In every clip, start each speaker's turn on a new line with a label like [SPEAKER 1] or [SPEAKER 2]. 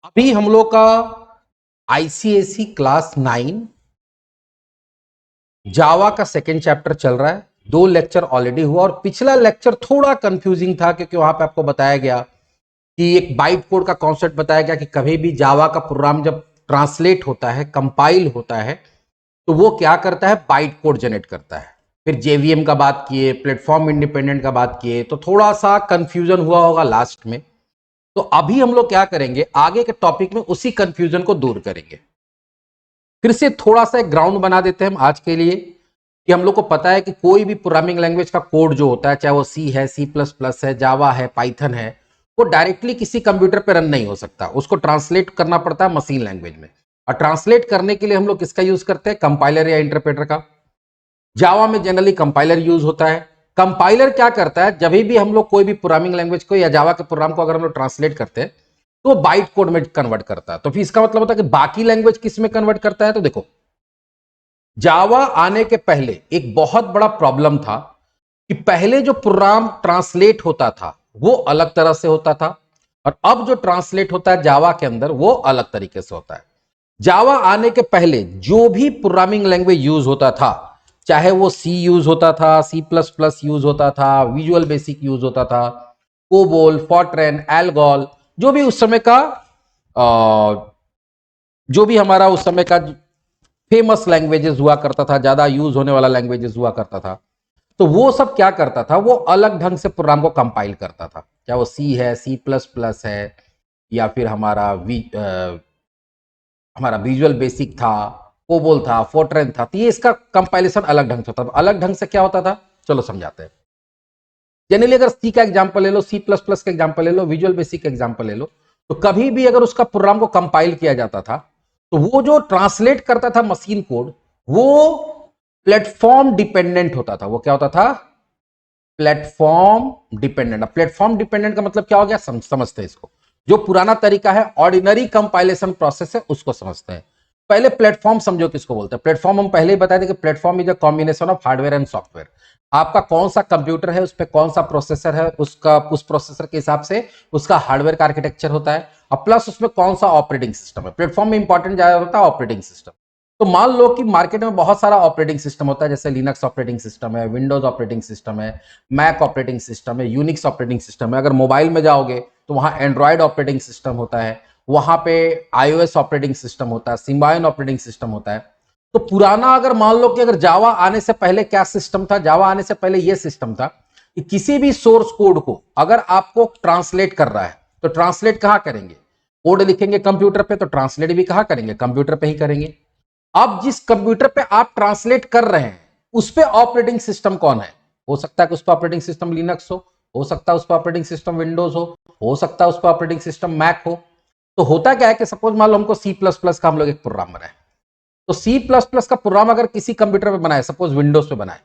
[SPEAKER 1] अभी हम लोग का आईसीएसई क्लास 9 जावा का सेकेंड चैप्टर चल रहा है। 2 लेक्चर ऑलरेडी हुआ और पिछला लेक्चर थोड़ा कंफ्यूजिंग था क्योंकि वहां पे आपको बताया गया कि एक बाइट कोड का कॉन्सेप्ट बताया गया कि कभी भी जावा का प्रोग्राम जब ट्रांसलेट होता है, कंपाइल होता है, तो वो क्या करता है, बाइट कोड जनरेट करता है। फिर जेवीएम का बात किए, प्लेटफॉर्म इंडिपेंडेंट का बात किए, तो थोड़ा सा कंफ्यूजन हुआ होगा लास्ट में। तो अभी हम लोग क्या करेंगे, आगे के टॉपिक में उसी कंफ्यूजन को दूर करेंगे। फिर से थोड़ा सा एक ग्राउंड बना देते हैं हम आज के लिए कि हम लोग को पता है कि कोई भी प्रोग्रामिंग लैंग्वेज का कोड जो होता है, चाहे वो सी है, सी प्लस प्लस है, जावा है, पाइथन है, वो डायरेक्टली किसी कंप्यूटर पे रन नहीं हो सकता। उसको ट्रांसलेट करना पड़ता है मशीन लैंग्वेज में, और ट्रांसलेट करने के लिए हम लोग किसका यूज करते हैं, कंपाइलर या इंटरप्रेटर का। जावा में जनरली कंपाइलर यूज होता है। कंपाइलर क्या करता है, जब भी हम लोग कोई भी प्रोग्रामिंग लैंग्वेज को या जावा के प्रोग्राम को अगर हम लोग ट्रांसलेट करते हैं तो बाइट कोड में कन्वर्ट करता है। तो फिर इसका मतलब होता है कि बाकी लैंग्वेज किस में कन्वर्ट करता है। तो देखो, जावा आने के पहले एक बहुत बड़ा प्रॉब्लम था कि पहले जो प्रोग्राम ट्रांसलेट होता था वो अलग तरह से होता था, और अब जो ट्रांसलेट होता है जावा के अंदर वो अलग तरीके से होता है। जावा आने के पहले जो भी प्रोग्रामिंग लैंग्वेज यूज होता था, चाहे वो सी यूज होता था, सी प्लस प्लस यूज होता था, विजुअल बेसिक यूज होता था, कोबोल, फॉर्ट्रेन, एल्गोल, जो भी उस समय का जो भी हमारा उस समय का फेमस लैंग्वेजेस हुआ करता था, ज्यादा यूज होने वाला लैंग्वेजेस हुआ करता था, तो वो सब क्या करता था, वो अलग ढंग से प्रोग्राम को कंपाइल करता था। चाहे वो सी है, सी प्लस प्लस है, या फिर हमारा विजुअल बेसिक था, कोबोल था, फोर्ट्रेन था, तो ये इसका कंपाइलेशन अलग ढंग से होता था। अलग ढंग से क्या होता था, चलो समझाते हैं। जनरली अगर सी का एग्जांपल ले लो, सी प्लस प्लस का एग्जांपल ले लो, विजुअल बेसिक का एग्जांपल ले लो, तो कभी भी अगर उसका प्रोग्राम को कंपाइल किया जाता था तो वो जो ट्रांसलेट करता था मशीन कोड, वो प्लेटफॉर्म डिपेंडेंट होता था। वो क्या होता था, प्लेटफॉर्म डिपेंडेंट। प्लेटफॉर्म डिपेंडेंट का मतलब क्या हो गया, समझते हैं इसको। जो पुराना तरीका है, ऑर्डिनरी कंपाइलेशन प्रोसेस है, उसको समझते हैं। पहले प्लेटफॉर्म समझो किसको बोलते हैं। प्लेटफॉर्म हम पहले ही बताए थे कि platform is a combination of hardware and software. आपका कौन सा कंप्यूटर है, उस पर कौन सा प्रोसेसर है, उसका उस प्रोसेसर के हिसाब से उसका हार्डवेयर का आर्किटेक्चर होता है, और प्लस उसमें कौन सा ऑपरेटिंग सिस्टम है। प्लेटफॉर्म में इंपॉर्टेंट ज्यादा होता है ऑपरेटिंग सिस्टम। तो मान लो कि मार्केट में बहुत सारा ऑपरेटिंग सिस्टम होता है, जैसे लिनक्स ऑपरेटिंग सिस्टम है, विंडोज ऑपरेटिंग सिस्टम है, मैक ऑपरेटिंग सिस्टम है, यूनिक्स ऑपरेटिंग सिस्टम है। अगर मोबाइल में जाओगे तो वहां एंड्रॉयड ऑपरेटिंग सिस्टम होता है, वहां पे आईओएस ऑपरेटिंग सिस्टम होता है, सिम्बायन ऑपरेटिंग सिस्टम होता है। तो पुराना अगर मान लो कि अगर जावा आने से पहले क्या सिस्टम था, जावा आने से पहले यह सिस्टम था कि किसी भी सोर्स कोड को अगर आपको ट्रांसलेट कर रहा है तो ट्रांसलेट कहां करेंगे, कोड लिखेंगे कंप्यूटर पे, तो ट्रांसलेट भी कहां करेंगे, कंप्यूटर पे ही करेंगे। अब जिस कंप्यूटर पे आप ट्रांसलेट कर रहे हैं उस पे ऑपरेटिंग सिस्टम कौन है, हो सकता है कि उस पर ऑपरेटिंग सिस्टम लिनक्स हो सकता है उस पर ऑपरेटिंग सिस्टम विंडोज हो सकता है उस पर ऑपरेटिंग सिस्टम मैक हो। तो होता क्या है कि सपोज मान लो हमको सी प्लस प्लस का हम लोग एक प्रोग्राम बनाए, तो सी प्लस प्लस का प्रोग्राम अगर किसी कंप्यूटर पे बनाए, सपोज विंडोज पे बनाए,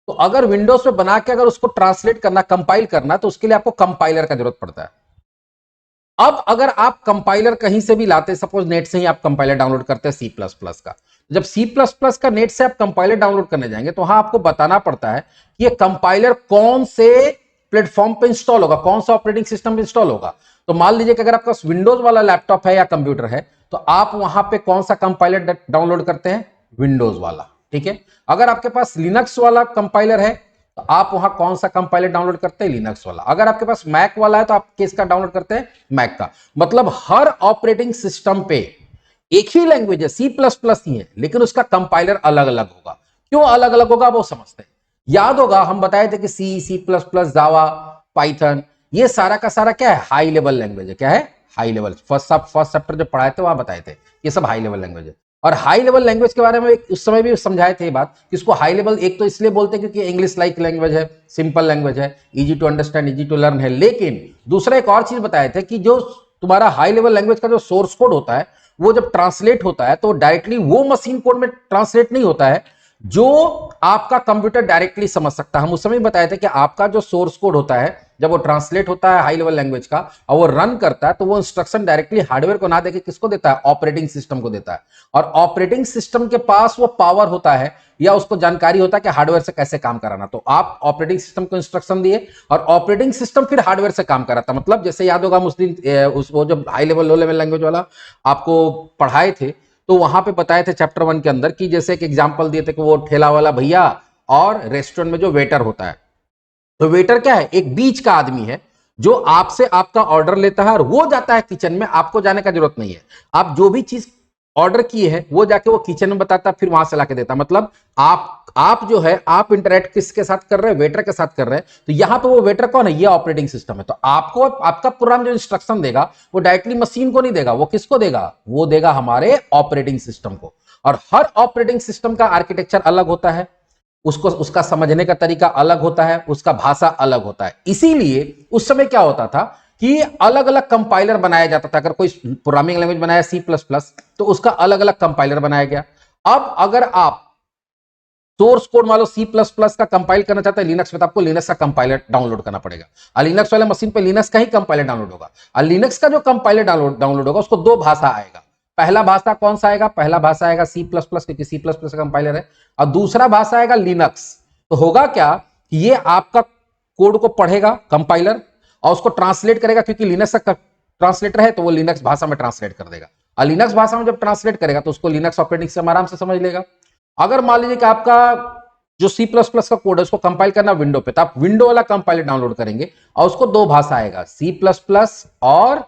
[SPEAKER 1] तो अगर विंडोज पे बना के अगर उसको ट्रांसलेट करना, कंपाइल करना, तो उसके लिए आपको कंपाइलर का जरूरत पड़ता है। अब अगर आप कंपाइलर कहीं से भी लाते, सपोज नेट से ही आप कंपाइलर डाउनलोड करते हैं सी प्लस प्लस का, जब सी प्लस प्लस का नेट से आप कंपाइलर डाउनलोड करने जाएंगे तो वहां आपको बताना पड़ता है कि ये कंपाइलर कौन से प्लेटफॉर्म पे इंस्टॉल होगा, कौन सा ऑपरेटिंग सिस्टम पे इंस्टॉल होगा। तो मान लीजिए कि अगर आपका विंडोज वाला लैपटॉप है या कंप्यूटर है, तो आप वहां पे कौन सा कंपाइलर डाउनलोड करते हैं, विंडोज वाला, ठीक है। अगर आपके पास लिनक्स वाला कंपाइलर है तो आप वहां कौन सा कंपाइलर डाउनलोड करते हैं, लिनक्स वाला। अगर आपके पास मैक वाला है तो आप किसका डाउनलोड करते हैं, मैक का। मतलब हर ऑपरेटिंग सिस्टम पे एक ही लैंग्वेज है, सी प्लस प्लस ही है, लेकिन उसका कंपाइलर अलग अलग होगा। क्यों अलग अलग होगा वो समझते हैं। याद होगा हम बताए थे कि सी, सी प्लस प्लस, जावा, पाइथन, ये सारा का सारा क्या है, हाई लेवल लैंग्वेज है। क्या है, हाई लेवल। फर्स्ट चैप्टर जो पढ़ाए थे वहां बताए थे ये सब हाई लेवल लैंग्वेज है। और हाई लेवल लैंग्वेज के बारे में उस समय भी समझाए थे ये बात कि इसको हाई लेवल एक तो इसलिए बोलते हैं क्योंकि इंग्लिश लाइक लैंग्वेज है, सिंपल लैंग्वेज है, easy to understand, easy to learn है। लेकिन दूसरा एक और चीज बताए थे कि जो तुम्हारा हाई लेवल लैंग्वेज का जो सोर्स कोड होता है वो जब ट्रांसलेट होता है तो डायरेक्टली वो मशीन कोड में ट्रांसलेट नहीं होता है जो आपका कंप्यूटर डायरेक्टली समझ सकता है। हम उस समय बताए थे कि आपका जो सोर्स कोड होता है जब वो ट्रांसलेट होता है हाई लेवल लैंग्वेज का और वो रन करता है, तो वो इंस्ट्रक्शन डायरेक्टली हार्डवेयर को ना देके किसको देता है, ऑपरेटिंग सिस्टम को देता है। और ऑपरेटिंग सिस्टम के पास वो पावर होता है या उसको जानकारी होता है कि हार्डवेयर से कैसे काम कराना। तो आप ऑपरेटिंग सिस्टम को इंस्ट्रक्शन दिए और ऑपरेटिंग सिस्टम फिर हार्डवेयर से काम कराता। मतलब जैसे याद होगा उस दिन वो जो high level low level language वाला आपको पढ़ाए थे, तो वहां पे बताए थे चैप्टर 1 के अंदर कि जैसे एक एग्जांपल दिए थे कि वो ठेला वाला भैया और रेस्टोरेंट में जो वेटर होता है, तो वेटर क्या है, एक बीच का आदमी है जो आपसे आपका ऑर्डर लेता है और वो जाता है किचन में, आपको जाने का जरूरत नहीं है। आप जो भी चीज ऑर्डर किए है वो जाके वो किचन में बताता, फिर वहां से लाके देता। मतलब आप जो है आप इंटरेक्ट किसके साथ कर रहे हैं, वेटर के साथ कर रहे हैं। तो यहां पे वो वेटर कौन है, ये ऑपरेटिंग सिस्टम है। तो आपको आपका प्रोग्राम जो इंस्ट्रक्शन देगा वो डायरेक्टली मशीन को नहीं देगा, वो किसको देगा, वो देगा हमारे ऑपरेटिंग सिस्टम को। और हर ऑपरेटिंग सिस्टम का आर्किटेक्चर अलग होता है, उसको उसका समझने का तरीका अलग होता है, उसका भाषा अलग होता है। इसीलिए उस समय क्या होता था कि अलग अलग कंपाइलर बनाया जाता था। अगर कोई प्रोग्रामिंग लैंग्वेज बनाया C++, तो उसका अलग अलग कंपाइलर बनाया गया। अब अगर आप सोर्स कोड मान लो C++ का कंपाइल करना चाहते हैं लिनक्स में, तो आपको लिनक्स का कंपाइलर डाउनलोड करना पड़ेगा। और लिनक्स वाले मशीन पे लिनक्स का ही कंपाइलर डाउनलोड होगा। और लिनक्स का जो कंपाइलर डाउनलोड होगा उसको दो भाषा आएगा। पहला भाषा कौन सा आएगा, पहला भाषा आएगा C++, क्योंकि C++ का कंपाइलर है। और दूसरा भाषा आएगा लिनक्स। तो होगा क्या कि ये आपका कोड को पढ़ेगा कंपाइलर और उसको ट्रांसलेट करेगा, क्योंकि लिनक्स का ट्रांसलेटर है तो वो लिनक्स भाषा में ट्रांसलेट कर देगा। और लिनक्स भाषा में जब ट्रांसलेट करेगा तो उसको लिनक्स ऑपरेटिंग सिस्टम आराम से समझ लेगा। अगर मान लीजिए कि आपका जो C++ का कोड है उसको कंपाइल करना विंडो पे, तो आप विंडो वाला कंपाइलर डाउनलोड करेंगे और उसको दो भाषा आएगा, C++ और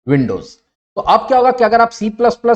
[SPEAKER 1] विंडोज। तो अब क्या होगा कि अगर आप C++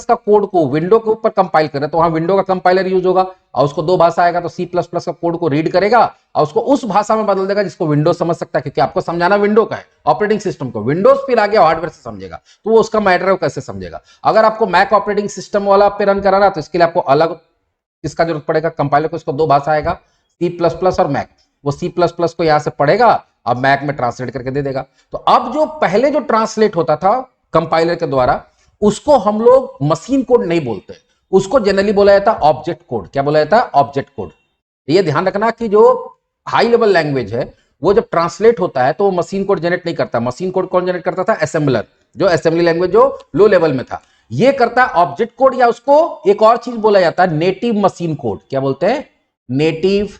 [SPEAKER 1] का कोड को विंडो के ऊपर कंपाइल करें तो वहां विंडो का कंपाइलर यूज होगा और उसको दो भाषा आएगा, तो C++ का कोड को रीड करेगा और उसको उस भाषा में बदल देगा जिसको विंडोज समझ सकता है, क्योंकि आपको समझाना विंडो का है, ऑपरेटिंग सिस्टम को। विंडोज फिर आगे हार्डवेयर से समझेगा, तो वो उसका मैटर है, वो कैसे समझेगा। अगर आपको मैक ऑपरेटिंग सिस्टम वाला पे रन कराना तो इसके लिए आपको अलग किसका जरूरत पड़ेगा, कंपाइलर को। इसको दो भाषा आएगा, C++ और मैक। वो C++ को यहां से पढ़ेगा, अब मैक में ट्रांसलेट करके दे देगा। तो अब जो पहले जो ट्रांसलेट होता था कंपाइलर के द्वारा, उसको हम लोग मशीन कोड नहीं बोलते, उसको जनरली बोला जाता है ऑब्जेक्ट कोड। क्या बोला जाता है, ऑब्जेक्ट कोड। ये ध्यान रखना कि जो हाई लेवल लैंग्वेज है वो जब ट्रांसलेट होता है तो वो मशीन कोड जनरेट नहीं करता। मशीन कोड कौन जनरेट करता था, असेंबलर, जो असेंबली लैंग्वेज जो लो लेवल में था। ये करता है ऑब्जेक्ट कोड, या उसको एक और चीज बोला जाता है नेटिव मशीन कोड। क्या बोलते हैं, native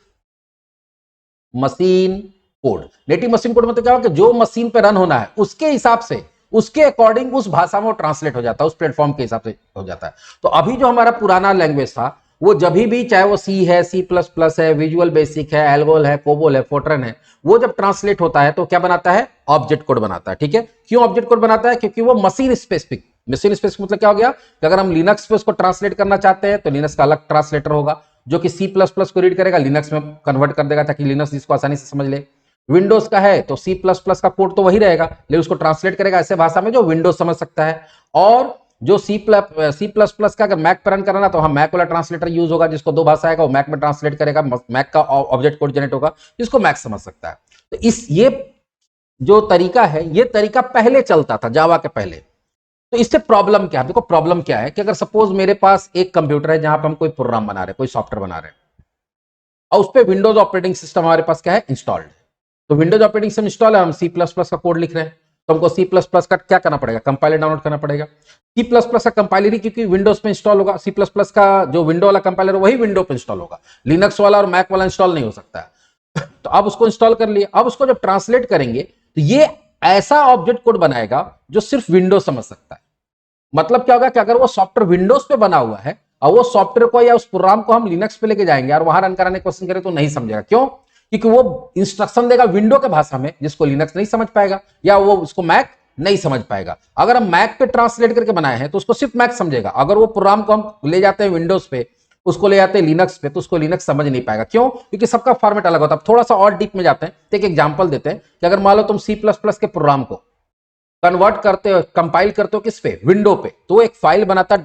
[SPEAKER 1] machine code. Native machine code मतलब क्या होगा कि जो मशीन पे रन होना है उसके हिसाब से, उसके अकॉर्डिंग उस भाषा में वो ट्रांसलेट हो जाता है, उस प्लेटफॉर्म के हिसाब से हो जाता है। तो अभी जो हमारा पुराना लैंग्वेज था वो जब भी, चाहे वो C है, C++ है, विजुअल बेसिक है, एल्गोल है, कोबोल है, फोर्ट्रन है, वो जब ट्रांसलेट होता है तो क्या बनाता है, ऑब्जेक्ट कोड बनाता है। ठीक है, क्यों ऑब्जेक्ट कोड बनाता है, क्योंकि वो मशीन स्पेसिफिक। मशीन स्पेसिफिक मतलब क्या हो गया कि अगर हम लिनक्स पे उसको ट्रांसलेट करना चाहते हैं तो लिनक्स का अलग ट्रांसलेटर होगा जो कि C++ को रीड करेगा, लिनक्स में कन्वर्ट कर देगा ताकि लिनक्स इसको आसानी से समझ ले। विंडोज का है तो C++ का कोड तो वही रहेगा, लेकिन उसको ट्रांसलेट करेगा ऐसे भाषा में जो विंडोज समझ सकता है। और जो C++ का अगर मैक पर रन करना तो वहां मैक वाला ट्रांसलेटर यूज होगा, जिसको दो भाषा आएगा, वो मैक में ट्रांसलेट करेगा, मैक का ऑब्जेक्ट कोड जनरेट होगा जिसको मैक समझ सकता है। तो इस ये जो तरीका है, ये तरीका पहले चलता था जावा के पहले। तो इससे प्रॉब्लम क्या है, देखो प्रॉब्लम क्या है कि अगर सपोज मेरे पास एक कंप्यूटर है जहां पर हम कोई प्रोग्राम बना रहे हैं, कोई सॉफ्टवेयर बना रहे हैं, और उस पर विंडोज ऑपरेटिंग सिस्टम हमारे पास क्या है, इंस्टॉल्ड है। तो विंडोज ऑपरेटिंग सिस्टम इंस्टॉल है, हम C++ का कोड लिख रहे हैं, तो हमको C++ का क्या करना पड़ेगा, कंपाइलर डाउनलोड करना पड़ेगा। C++ का कंपाइलर ही क्योंकि विंडोज पे इंस्टॉल होगा, C++ का जो विंडो वाला कंपाइलर वही विंडो पे इंस्टॉल होगा, लिनक्स वाला और मैक वाला इंस्टॉल नहीं हो सकता है। तो अब उसको इंस्टॉल कर लिया, अब उसको जब ट्रांसलेट करेंगे तो ये ऐसा ऑब्जेक्ट कोड बनाएगा जो सिर्फ विंडोज समझ सकता है। मतलब क्या होगा कि अगर वो सॉफ्टवेयर विंडोज पे बना हुआ है और वो सॉफ्टवेयर को या उस प्रोग्राम को हम लिनक्स पे लेके जाएंगे और वहां रन कराने की कोशिश करें तो नहीं समझेगा। क्यों, क्योंकि वो इंस्ट्रक्शन देगा विंडो के भाषा में जिसको लिनक्स नहीं समझ पाएगा, या वो उसको मैक नहीं समझ पाएगा। अगर हम मैक पे ट्रांसलेट करके बनाए हैं तो उसको सिर्फ मैक समझेगा। अगर वो प्रोग्राम को हम ले जाते हैं विंडोज पे, उसको ले जाते हैं लिनक्स पे, तो उसको लिनक्स समझ नहीं पाएगा। क्यों, क्योंकि सबका फॉर्मेट अलग होता है। थोड़ा सा और डीप में जाते हैं तो एक एग्जांपल देते हैं कि अगर मान लो तुम C++ के प्रोग्राम को कन्वर्ट करते हो, कंपाइल करते हो किस पे, विंडो पे, तो एक फाइल बनाता है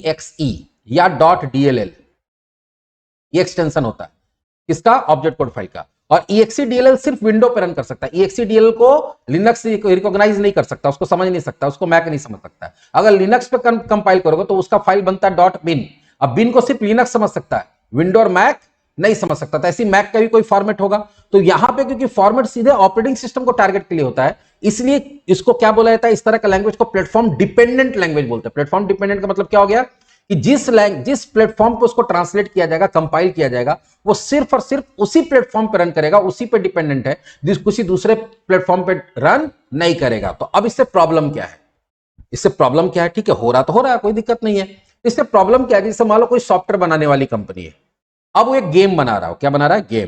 [SPEAKER 1] .exe या .dll। ये एक्सटेंशन होता है किसका, ऑब्जेक्ट कोड फाइल का। और EXEDLL सिर्फ विंडो पे रन कर सकता है। EXEDLL को लिनक्स रिकॉग्नाइज नहीं कर सकता, उसको समझ नहीं सकता, उसको मैक नहीं समझ सकता है। अगर लिनक्स पे कंपाइल करोगे तो उसका फाइल बनता है .bin। अब बिन को सिर्फ लिनक्स समझ सकता है, विंडो और मैक नहीं समझ सकता था। ऐसी मैक का भी कोई फॉर्मेट होगा। तो यहां पे क्योंकि फॉर्मेट सीधे ऑपरेटिंग सिस्टम को टारगेट के लिए होता है, इसलिए इसको क्या बोला जाता है, इस तरह का लैंग्वेज को प्लेटफॉर्म डिपेंडेंट लैंग्वेज बोलते हैं। प्लेटफॉर्म डिपेंडेंट का मतलब क्या हो गया कि जिस प्लेटफॉर्म पे उसको ट्रांसलेट किया जाएगा, कंपाइल किया जाएगा, वो सिर्फ और सिर्फ उसी प्लेटफॉर्म पे रन करेगा, उसी पे डिपेंडेंट है, किसी दूसरे प्लेटफॉर्म पे रन नहीं करेगा। तो अब इससे प्रॉब्लम क्या है, इससे प्रॉब्लम क्या है, ठीक है, हो रहा तो हो रहा है, कोई दिक्कत नहीं है। इससे प्रॉब्लम क्या है, जैसे मान लो कोई सॉफ्टवेयर बनाने वाली कंपनी है, अब वो एक गेम बना रहा हो, क्या बना रहा है, गेम।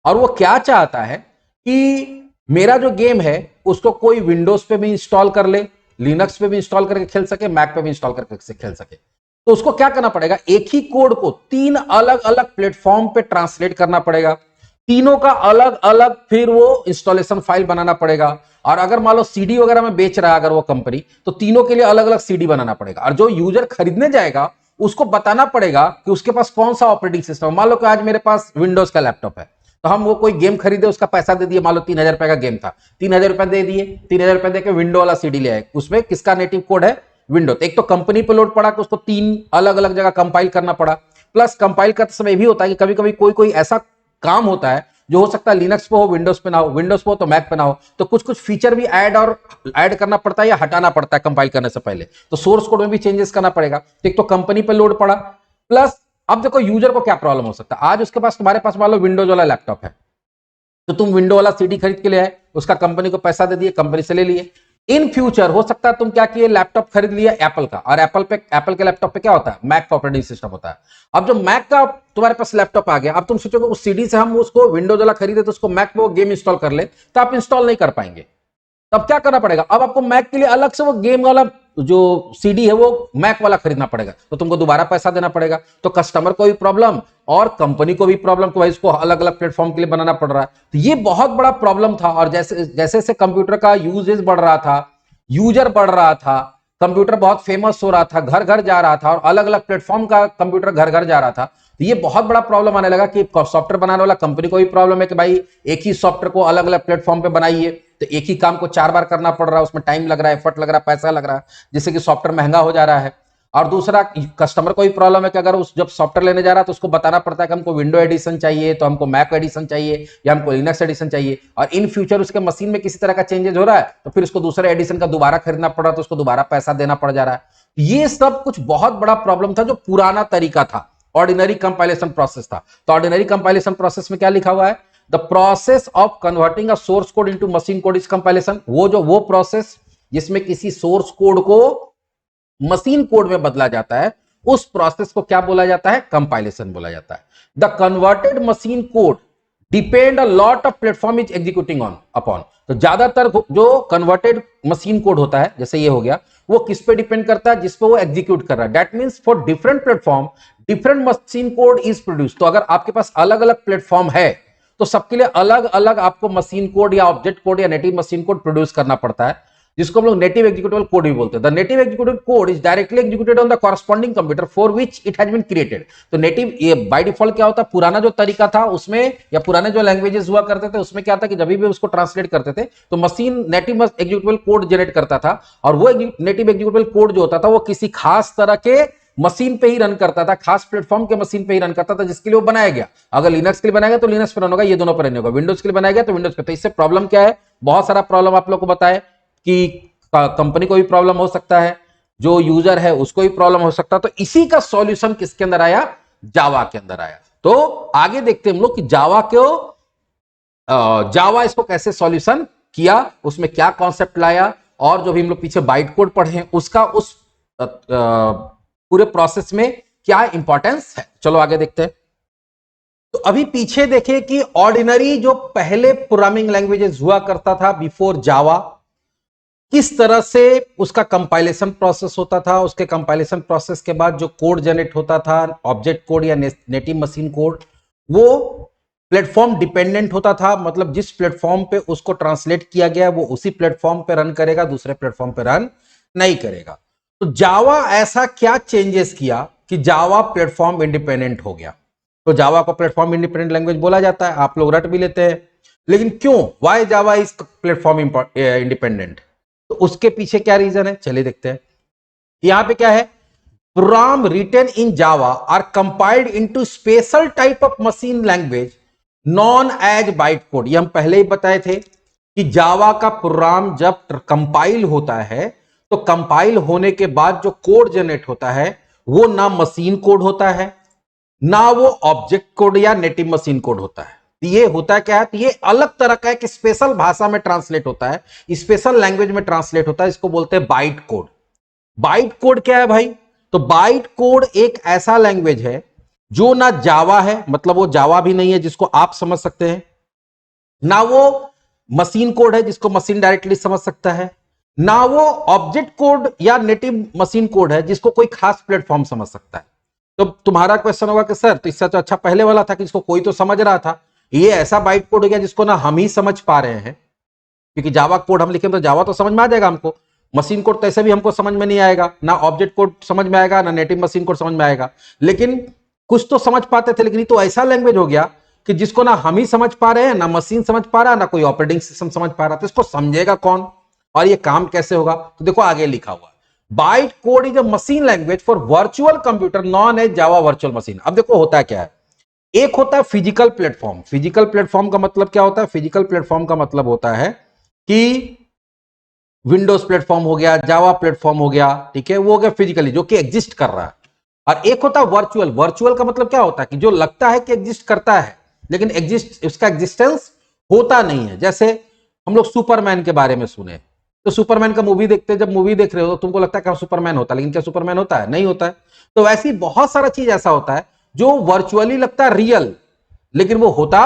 [SPEAKER 1] और वो क्या चाहता है कि मेरा जो गेम है उसको कोई विंडोज पे भी इंस्टॉल कर ले, लिनक्स पे भी इंस्टॉल करके खेल सके, मैक पे भी इंस्टॉल करके खेल सके। तो उसको क्या करना पड़ेगा, एक ही कोड को 3 अलग अलग प्लेटफॉर्म पे ट्रांसलेट करना पड़ेगा, तीनों का अलग अलग फिर वो इंस्टॉलेशन फाइल बनाना पड़ेगा। और अगर मान लो सीडी वगैरह में बेच रहा है अगर वो कंपनी, तो तीनों के लिए अलग अलग सीडी बनाना पड़ेगा। और जो यूजर खरीदने जाएगा उसको बताना पड़ेगा कि उसके पास कौन सा ऑपरेटिंग सिस्टम। मान लो कि आज मेरे पास विंडोज का लैपटॉप है, तो हम वो कोई गेम खरीदे, उसका पैसा दे दिए, मान लो 3,000 रुपए का गेम था, 3,000 रुपए दे दिए, 3,000 रुपए देकर विंडो वाला सीडी ले आए, उसमें किसका नेटिव कोड है, विंडो। तो एक तो कंपनी पे लोड पड़ा कि उसको 3 अलग अलग जगह कंपाइल करना पड़ा, प्लस कंपाइल करते समय भी होता है कि कभी कभी कोई कोई ऐसा काम होता है जो हो सकता है लिनक्स पे हो, विंडोज पे ना हो, विंडोज पे हो तो मैक पे ना हो, तो कुछ कुछ फीचर भी ऐड करना पड़ता है या हटाना पड़ता है कंपाइल करने से पहले, तो सोर्स कोड में भी चेंजेस करना पड़ेगा। तो एक तो कंपनी पे लोड पड़ा, प्लस अब देखो यूजर को क्या प्रॉब्लम हो सकता है, आज उसके पास, तुम्हारे पास मान लो विंडोज वाला लैपटॉप है, तो तुम विंडो वाला सीडी खरीद के ले आए, उसका कंपनी को पैसा दे दिए, कंपनी से ले लिए। इन फ्यूचर हो सकता है तुम क्या किए, लैपटॉप खरीद लिया एप्पल का, और एप्पल के लैपटॉप पे क्या होता है, मैक का ऑपरेटिंग सिस्टम होता है। अब जो मैक का तुम्हारे पास लैपटॉप आ गया, अब तुम सोचोगे उस सीडी से हम उसको विंडोज वाला खरीदे तो उसको मैक पे वो गेम इंस्टॉल कर ले, तो आप इंस्टॉल नहीं कर पाएंगे। तब क्या करना पड़ेगा, अब आपको मैक के लिए अलग से वो गेम वाला जो सीडी है वो मैक वाला खरीदना पड़ेगा, तो तुमको दोबारा पैसा देना पड़ेगा। तो कस्टमर को भी प्रॉब्लम और कंपनी को भी प्रॉब्लम कि भाई इसको अलग अलग प्लेटफॉर्म के लिए बनाना पड़ रहा है। तो ये बहुत बड़ा प्रॉब्लम था। और जैसे जैसे कंप्यूटर का यूजेज बढ़ रहा था, यूजर बढ़ रहा था, कंप्यूटर बहुत फेमस हो रहा था, घर घर जा रहा था, और अलग अलग प्लेटफॉर्म का कंप्यूटर घर घर जा रहा था, तो ये बहुत बड़ा प्रॉब्लम आने लगा कि सॉफ्टवेयर बनाने वाला कंपनी को भी प्रॉब्लम है कि भाई एक ही सॉफ्टवेयर को अलग अलग प्लेटफॉर्म पे बनाइए, तो एक ही काम को 4 बार करना पड़ रहा है, उसमें टाइम लग रहा है, एफर्ट लग रहा है, पैसा लग रहा है, जिससे कि सॉफ्टवेयर महंगा हो जा रहा है। और दूसरा, कस्टमर को भी प्रॉब्लम है कि अगर उस जब सॉफ्टवेयर लेने जा रहा है तो उसको बताना पड़ता है कि हमको विंडो एडिशन चाहिए, तो हमको मैक एडिशन चाहिए, या हमको लिनक्स एडिशन चाहिए, और इन फ्यूचर उसके मशीन में किसी तरह का चेंजेस हो रहा है तो फिर उसको दूसरे एडिशन का दोबारा खरीदना पड़ रहा है, तो उसको दोबारा पैसा देना पड़ जा रहा है। ये सब कुछ बहुत बड़ा प्रॉब्लम था जो पुराना तरीका था, ऑर्डिनरी कंपाइलेशन प्रोसेस था। तो ऑर्डिनरी कंपाइलेशन प्रोसेस में क्या लिखा हुआ है, the process of converting a source code into machine code is compilation. वो प्रोसेस जिसमें किसी सोर्स कोड को मशीन कोड में बदला जाता है, उस प्रोसेस को क्या बोला जाता है, कंपाइलेशन बोला जाता है। The converted machine code depend a lot of platform is executing on upon. तो ज्यादातर जो कन्वर्टेड मशीन कोड होता है, जैसे ये हो गया, वो किस पे डिपेंड करता है, जिस पे वो एग्जीक्यूट कर रहा है। That means for different platform different machine code is produce. तो अगर आपके पास अलग अलग प्लेटफॉर्म है तो सबके लिए अलग अलग आपको मशीन कोड या ऑब्जेक्ट कोड या नेटिव मशीन कोड प्रोड्यूस करना पड़ता है, जिसको हम लोग नेटिव एग्जीक्यूटेबल कोड भी बोलते हैं। The native executable code is directly executed on the corresponding computer for which it has been created. तो नेटिव, ये बाय डिफॉल्ट क्या होता है, पुराना जो तरीका था उसमें, या पुराने जो लैंग्वेजेस हुआ करते थे उसमें क्या था कि जब भी उसको ट्रांसलेट करते थे तो machine native executable code generate करता था, और वो नेटिव एग्जीक्यूटेबल कोड जो होता था वो किसी खास तरह के मशीन पे ही रन करता था, खास प्लेटफॉर्म के मशीन पे ही रन करता था जिसके लिए वो बनाया गया। अगर लिनक्स के लिए बनाया गया तो लिनक्स पे रन होगा, ये दोनों पर रन होगा। विंडोज के लिए बनाया गया तो विंडोज पे। तो इससे प्रॉब्लम क्या है, बहुत सारा प्रॉब्लम आप लोग को बताए कि कंपनी को भी प्रॉब्लम हो सकता है, जो यूजर है उसको भी प्रॉब्लम हो सकता है। तो इसी का सॉल्यूशन किसके अंदर आया, जावा के अंदर आया। तो आगे देखते हैं हम लोग कि जावा इसको कैसे सॉल्यूशन किया, उसमें क्या कॉन्सेप्ट लाया, और जो भी हम लोग पीछे बाइट कोड पढ़े हैं उसका उस पूरे प्रोसेस में क्या इंपॉर्टेंस है। चलो आगे देखते हैं। तो अभी पीछे देखें कि ऑर्डिनरी जो पहले प्रोग्रामिंग लैंग्वेजेस हुआ करता था बिफोर जावा, किस तरह से उसका कंपाइलेशन प्रोसेस होता था, उसके कंपाइलेशन प्रोसेस के बाद जो कोड जनरेट होता था, ऑब्जेक्ट कोड या नेटिव मशीन कोड, वो प्लेटफॉर्म डिपेंडेंट होता था। मतलब जिस प्लेटफॉर्म पे उसको ट्रांसलेट किया गया वो उसी प्लेटफॉर्म पे रन करेगा, दूसरे प्लेटफॉर्म पे रन नहीं करेगा। तो जावा ऐसा क्या चेंजेस किया कि जावा प्लेटफॉर्म इंडिपेंडेंट हो गया। तो जावा को प्लेटफॉर्म इंडिपेंडेंट लैंग्वेज बोला जाता है, आप लोग रट भी लेते हैं, लेकिन क्यों, why Java is platform independent, तो उसके पीछे क्या रीजन है, चलिए देखते हैं। यहां पे क्या है, program written in Java are compiled into special type of machine language known as bytecode। ये हम पहले ही बताए थे कि जावा का प्रोग्राम जब कंपाइल होता है तो कंपाइल होने के बाद जो कोड जनरेट होता है वो ना मशीन कोड होता है, ना वो ऑब्जेक्ट कोड या नेटिव मशीन कोड होता है। ये होता क्या है, तो ये अलग तरह का एक स्पेशल भाषा में ट्रांसलेट होता है, स्पेशल लैंग्वेज में ट्रांसलेट होता है, इसको बोलते हैं बाइट कोड। बाइट कोड क्या है भाई? तो बाइट कोड एक ऐसा लैंग्वेज है जो ना जावा है, मतलब वो जावा भी नहीं है जिसको आप समझ सकते हैं, ना वो मशीन कोड है जिसको मशीन डायरेक्टली समझ सकता है, ना वो ऑब्जेक्ट कोड या नेटिव मशीन कोड है जिसको कोई खास प्लेटफॉर्म समझ सकता है। तो तुम्हारा क्वेश्चन होगा कि सर तो इससे तो अच्छा पहले वाला था कि इसको कोई तो समझ रहा था, ये ऐसा बाइट कोड हो गया जिसको ना हम ही समझ पा रहे हैं, क्योंकि जावा कोड हम लिखें तो जावा तो समझ में आ जाएगा हमको, मशीन कोड तो ऐसे भी हमको समझ में नहीं आएगा, ना ऑब्जेक्ट कोड समझ में आएगा, ना नेटिव मशीन कोड समझ में आएगा, लेकिन कुछ तो समझ पाते थे। लेकिन ये तो ऐसा लैंग्वेज हो गया कि जिसको ना हम ही समझ पा रहे हैं, ना मशीन समझ पा रहा, ना कोई ऑपरेटिंग सिस्टम समझ पा रहा, तो इसको समझेगा कौन और ये काम कैसे होगा? तो देखो आगे लिखा हुआ, byte code is a machine language for virtual computer known as Java virtual machine. अब देखो होता क्या है, एक होता है फिजिकल प्लेटफॉर्म। फिजिकल प्लेटफॉर्म का मतलब क्या होता है? फिजिकल प्लेटफॉर्म का मतलब होता है कि विंडोज प्लेटफॉर्म हो गया, जावा प्लेटफॉर्म हो गया, ठीक है, वो हो गया फिजिकली जो कि एग्जिस्ट कर रहा है। और एक होता है वर्चुअल। वर्चुअल का मतलब क्या होता है कि जो लगता है कि एग्जिस्ट करता है लेकिन उसका एग्जिस्टेंस होता नहीं है। जैसे हम लोग सुपरमैन के बारे में सुने, तो सुपरमैन का मूवी देखते हैं, जब मूवी देख रहे हो तो तुमको लगता है कि सुपरमैन होता है, लेकिन क्या सुपरमैन होता है? नहीं होता है। तो वैसे ही बहुत सारा चीज ऐसा होता है जो वर्चुअली लगता है रियल, लेकिन वो होता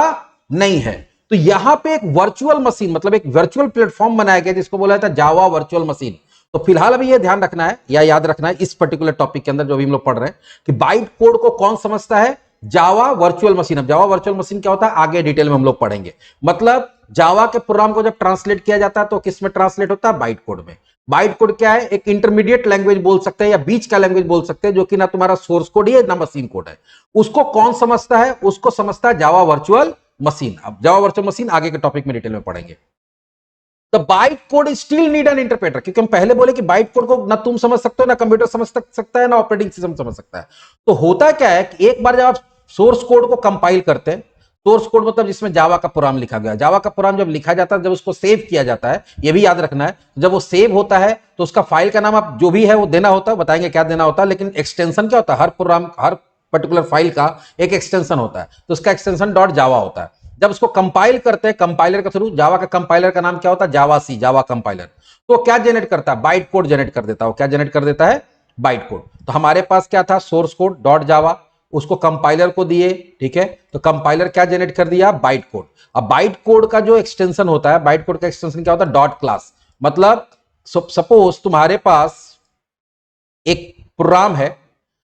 [SPEAKER 1] नहीं है। तो यहां पे एक वर्चुअल मशीन, मतलब एक वर्चुअल प्लेटफॉर्म बनाया गया जिसको बोला जाता है जावा वर्चुअल मशीन। तो फिलहाल अभी ये ध्यान रखना है या याद रखना है इस पर्टिकुलर टॉपिक के अंदर जो भी हम लोग पढ़ रहे हैं कि बाइट कोड को कौन समझता है? जावा वर्चुअल मशीन। अब जावा वर्चुअल मशीन क्या होता है आगे डिटेल में हम लोग पढ़ेंगे। मतलब जावा के प्रोग्राम को जब ट्रांसलेट किया जाता है तो किस में ट्रांसलेट होता है? बाइट कोड में। बाइट कोड क्या है? एक इंटरमीडिएट लैंग्वेज बोल सकते हैं या बीच का लैंग्वेज बोल सकते हैं, जो कि ना तुम्हारा सोर्स कोड है ना मशीन कोड है। उसको कौन समझता है? उसको समझता है जावा वर्चुअल मशीन। अब जावा वर्चुअल मशीन आगे के टॉपिक में डिटेल में पढ़ेंगे। The byte code still need an interpreter, क्योंकि हम पहले बोले कि बाइट कोड को ना तुम समझ सकते हो, ना कंप्यूटर समझ सकता है, ना ऑपरेटिंग सिस्टम समझ सकता है। तो होता क्या है कि एक बार जब आप सोर्स कोड को कंपाइल करते हैं, सोर्स कोड मतलब जिसमें जावा का प्रोग्राम लिखा गया, जावा का प्रोग्राम जब लिखा जाता है, जब उसको सेव किया जाता है, यह भी याद रखना है, जब वो सेव होता है तो उसका फाइल का नाम आप जो भी है वो देना होता है, बताएंगे क्या देना होता है, लेकिन एक्सटेंशन क्या होता है? हर प्रोग्राम, हर पर्टिकुलर फाइल का एक एक्सटेंशन होता है, तो उसका एक्सटेंशन डॉट जावा होता है। जब उसको कंपाइल करते हैं कंपाइलर के थ्रू, जावा का कंपाइलर का नाम क्या होता है? जावा सी, जावा कंपाइलर। तो क्या जनरेट करता है? बाइट कोड जनरेट कर देता है। क्या जनरेट कर देता है? Byte code. तो हमारे पास क्या था? सोर्स कोड डॉट जावा, उसको कंपाइलर को दिए, ठीक है, तो कंपाइलर क्या जनरेट कर दिया? Byte code. अब बाइट कोड का जो एक्सटेंशन होता है, बाइट कोड का एक्सटेंशन क्या होता है? Dot class. मतलब सपोज तुम्हारे पास एक प्रोग्राम है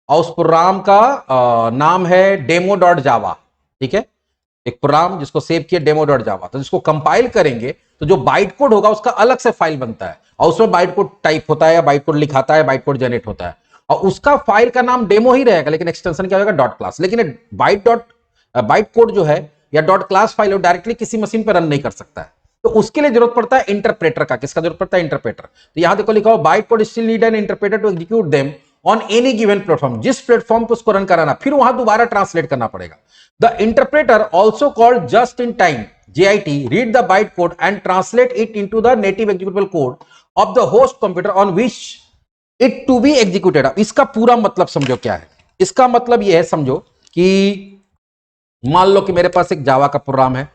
[SPEAKER 1] और उस प्रोग्राम का नाम है डेमो डॉट जावा, ठीक है, एक प्रोग्राम जिसको सेव किया डेमो डॉट जावा, तो जिसको कंपाइल करेंगे तो जो बाइट कोड होगा उसका अलग से फाइल बनता है और उसमें बाइट कोड टाइप होता है या बाइट कोड लिखाता है, बाइट कोड जनरेट होता है और उसका फाइल का नाम डेमो ही रहेगा, लेकिन एक्सटेंशन क्या होगा? Dot class. लेकिन बाइट कोड जो है या डॉट क्लास फाइल हो डायरेक्टली किसी मशीन पर रन नहीं कर सकता है, तो उसके लिए जरूरत पड़ता है इंटरप्रेटर का। किसका जरूरत पड़ता है? इंटरप्रेटर। तो यहां देखो लिखा हो byte code still need an interpreter to execute them on any given platform. जिस प्लेटफॉर्म पे उसको रन कराना, फिर वहां दोबारा ट्रांसलेट करना पड़ेगा। The interpreter also called just in time, JIT, read the byte code and translate it into the native executable code of the host computer on which it to be executed. इसका पूरा मतलब समझो क्या है? इसका मतलब यह है, समझो कि मान लो कि मेरे पास एक जावा का प्रोग्राम है,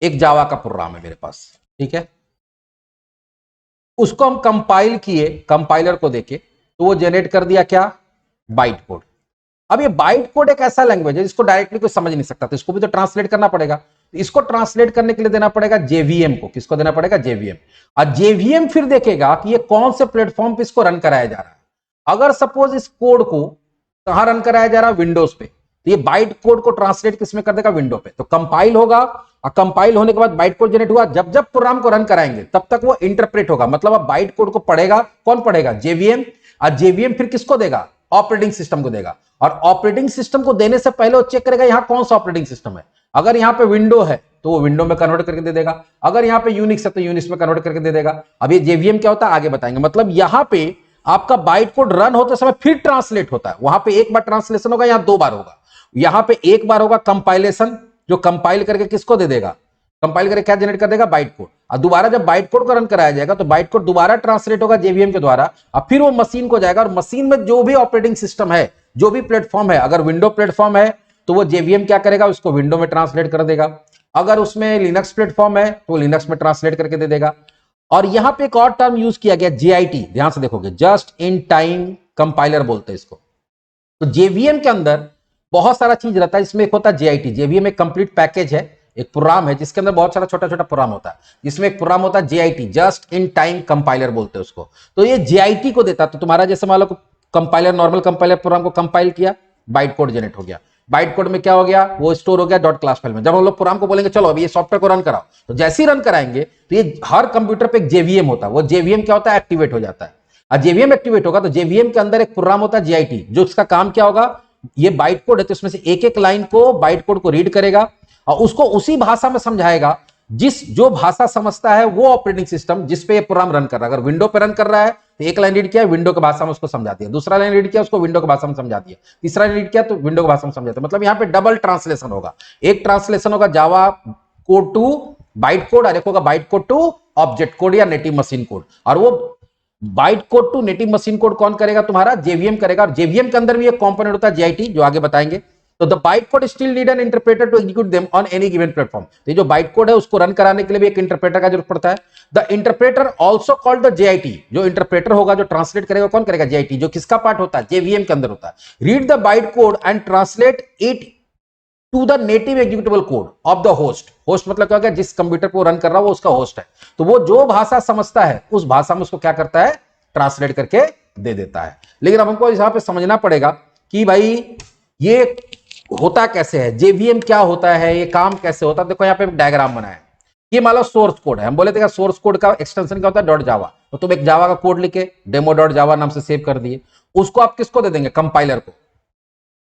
[SPEAKER 1] एक जावा का प्रोग्राम है मेरे पास, ठीक है, उसको हम कंपाइल किए, कंपाइलर को देके तो वो जनरेट कर दिया क्या? Byte code. अब ये बाइट कोड एक ऐसा लैंग्वेज है जिसको डायरेक्टली कोई समझ नहीं सकता, तो इसको भी तो ट्रांसलेट करना पड़ेगा। इसको ट्रांसलेट करने के लिए देना पड़ेगा जेवीएम को। किसको देना पड़ेगा? जेवीएम। और जेवीएम फिर देखेगा कि ये कौन से प्लेटफॉर्म पे इसको रन कराया जा रहा है। अगर सपोज इस कोड को कहां रन कराया जा रहा है? विंडोज पे, तो ये बाइट कोड को ट्रांसलेट किसमें कर देगा? विंडो पे। तो कंपाइल होगा और कंपाइल होने के बाद बाइट कोड जनरेट हुआ, जब जब प्रोग्राम को रन कराएंगे तब तक वो इंटरप्रेट होगा। मतलब अब बाइट कोड को पढ़ेगा कौन? पढ़ेगा जेवीएम। और जेवीएम फिर किसको देगा? ऑपरेटिंग सिस्टम को देगा। और ऑपरेटिंग सिस्टम को देने से पहले वो चेक करेगा यहां कौन सा ऑपरेटिंग सिस्टम है। अगर यहां पे विंडो है तो वो विंडो में कन्वर्ट करके दे देगा। अगर यहाँ पे यूनिक्स है तो यूनिक्स में कन्वर्ट करके दे देगा। अब ये जेवीएम क्या होता है आगे बताएंगे। मतलब यहाँ पे आपका बाइट कोड रन होते समय फिर ट्रांसलेट होता है। वहां पे एक बार ट्रांसलेशन होगा, यहां 2 बार होगा। यहां पे एक बार होगा कंपाइलेशन, जो कंपाइल करके किसको दे देगा, कंपाइल करके क्या जनरेट कर देगा, बाइट कोड। और दोबारा जब बाइट कोड को रन कराया जाएगा तो बाइट कोड दोबारा ट्रांसलेट होगा जेवीएम के द्वारा, और फिर वो मशीन को जाएगा। और मशीन में जो भी ऑपरेटिंग सिस्टम है, जो भी प्लेटफॉर्म है, अगर विंडो प्लेटफॉर्म है तो वो जेवीएम क्या करेगा, उसको विंडो में ट्रांसलेट कर देगा। अगर उसमें लिनक्स प्लेटफॉर्म है तो लिनक्स में ट्रांसलेट करके दे देगा। और यहां पे एक और टर्म यूज किया गया जेआईटी, ध्यान से देखोगे, जस्ट इन टाइम कंपाइलर बोलते हैं इसको। तो जेवीएम के अंदर बहुत सारा चीज रहता है। इसमें एक होता है जेआईटी। जेवीएम एक कंप्लीट पैकेज है, एक प्रोग्राम है जिसके अंदर बहुत सारा छोटा छोटा प्रोग्राम होता है। जिसमें एक प्रोग्राम होता है JIT, just in time compiler बोलते हैं उसको। तो ये जेआईटी को देता है। तो तुम्हारा जैसे मान लो कंपाइलर, नॉर्मल कंपाइलर प्रोग्राम को कंपाइल किया, बाइट कोड जनरेट हो गया। बाइट कोड में क्या हो गया, वो स्टोर हो गया डॉट क्लास फाइल में। जब हम लोग प्रोग्राम को बोलेंगे चलो अभी ये सॉफ्टवेयर को रन कराओ, तो जैसे ही रन कराएंगे तो ये हर कंप्यूटर पे एक जेवीएम होता है। वो जेवीएम क्या होता है, एक्टिवेट हो जाता है। और जेवीएम एक्टिवेट होगा तो जेवीएम के अंदर एक प्रोग्राम होता है जेआईटी, जो उसका काम क्या होगा, ये बाइट कोड है तो इसमें से एक एक लाइन को, बाइट कोड को रीड करेगा और उसको उसी भाषा में समझाएगा जो भाषा समझता है वो ऑपरेटिंग सिस्टम जिस पे ये प्रोग्राम रन कर रहा है। अगर विंडो पे रन कर रहा है तो एक लाइन रीड किया, विंडो की भाषा में उसको समझा दिया। दूसरा लाइन रीड किया, उसको विंडो की भाषा में समझा दिया। तीसरा लाइन रीड किया तो विंडो की भाषा में समझा दिया। मतलब यहाँ पे डबल ट्रांसलेशन होगा। एक ट्रांसलेशन होगा Java code to byte code, और एक होगा byte code to object code या नेटिव मशीन कोड। और वो byte code to native machine code कौन करेगा, तुम्हारा जेवीएम करेगा। और जेवीएम के अंदर भी एक कंपोनेंट होता है जेआईटी, जो आगे बताएंगे। तो the byte code still need an interpreter to execute them on any given platform. ये जो बाइट कोड है उसको रन कराने के लिए भी एक इंटरप्रेटर का जरूरत पड़ता है। The interpreter also called the JIT. जो इंटरप्रेटर होगा, जो ट्रांसलेट करेगा, कौन करेगा, जेआईटी, जो किसका पार्ट होता है, जेवीएम के अंदर होता है। Read the byte code and translate it to the native executable code of the host. Host मतलब क्या हो गया, जिस कंप्यूटर को रन कर रहा है वो उसका होस्ट है। तो वो जो भाषा समझता है उस भाषा में उसको क्या करता है, ट्रांसलेट करके दे देता है। लेकिन अब हमको यहां पे समझना पड़ेगा कि भाई ये होता कैसे है, जेवीएम क्या होता है, ये काम कैसे होता है। देखो यहाँ पे एक डायग्राम बनाया है। ये मान लो सोर्स कोड है। हम बोले थे सोर्स कोड का एक्सटेंशन क्या होता है, डॉट जावा। तो तुम एक जावा का कोड लिखे डेमो डॉट जावा नाम से सेव कर दिए। उसको आप किसको दे देंगे, कंपाइलर को।